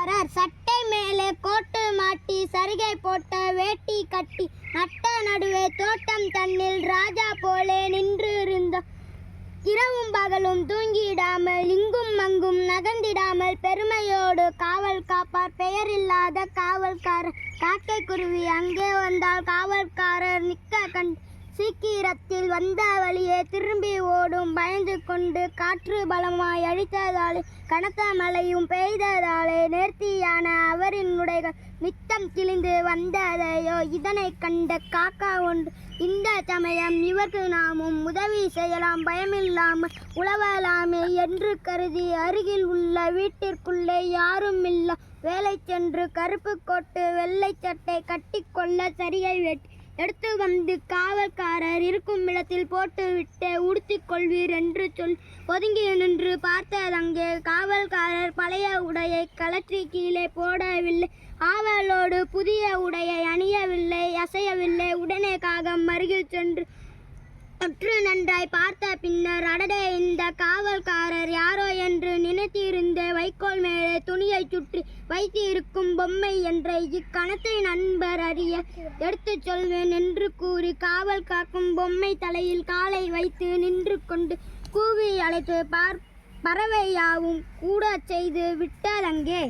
காவல்காரர் சட்டை மேலே கோட்டு மாட்டி சரிகை போட்ட வேட்டி கட்டி நட்ட நடுவே தோட்டம் தன்னில் ராஜா போலே நின்று இருந்தார். இரவும் பகலும் தூங்கிடாமல் இங்கும் அங்கும் நகர்ந்திடாமல் பெருமையோடு காவல் காப்பார். பெயரில்லாத காவல்காரர் காக்கை குருவி அங்கே வந்தால் காவல்காரர் நிற்க கண்டு சீக்கிரத்தில் வந்த வழியே திரும்பி ஓடும். பயந்து கொண்டு காற்று பலமாய் அடித்ததாலே கனத்த மழையும் பெய்ததாலே நேர்த்தியான அவரின் உடைகள் நித்தம் கிழிந்து வந்ததையோ இதனை கண்ட காக்கா ஒன்று, இந்த சமயம் இவருக்கு நாமும் உதவி செய்யலாம், பயமில்லாமல் உழவலாமே என்று கருதி அருகில் உள்ள வீட்டிற்குள்ளே யாரும் இல்லா வேலை சென்று கருப்பு கோட்டு வெள்ளை சட்டை கட்டிக்கொள்ள சரிகை வெட்டி எடுத்து வந்து காவல்காரர் இருக்கும் இடத்தில் போட்டுவிட்டு உடுத்திக் கொள்வீர் என்று சொல் ஒதுங்கி நின்று பார்த்ததங்கே காவல்காரர் பழைய உடையை கலற்றி கீழே போடவில்லை. ஆவலோடு புதிய உடையை அணியவில்லை, அசையவில்லை. உடனே காகம் அருகில் சென்று ஒற்று நன்றாய் பார்த்த பின்னர், அடடே, இந்த காவல்காரர் யாரோ என்று நினைத்திருந்த வைக்கோல் மேலே துணியை சுற்றி வைத்திருக்கும் பொம்மை என்ற இக்கணத்தை நண்பர் அறிய எடுத்துச் சொல்வேன் என்று கூறி காவல் காக்கும் பொம்மை தலையில் காலை வைத்து நின்று கொண்டு கூவி அழைத்து பறவையாவும் கூட செய்து விட்டதங்கே.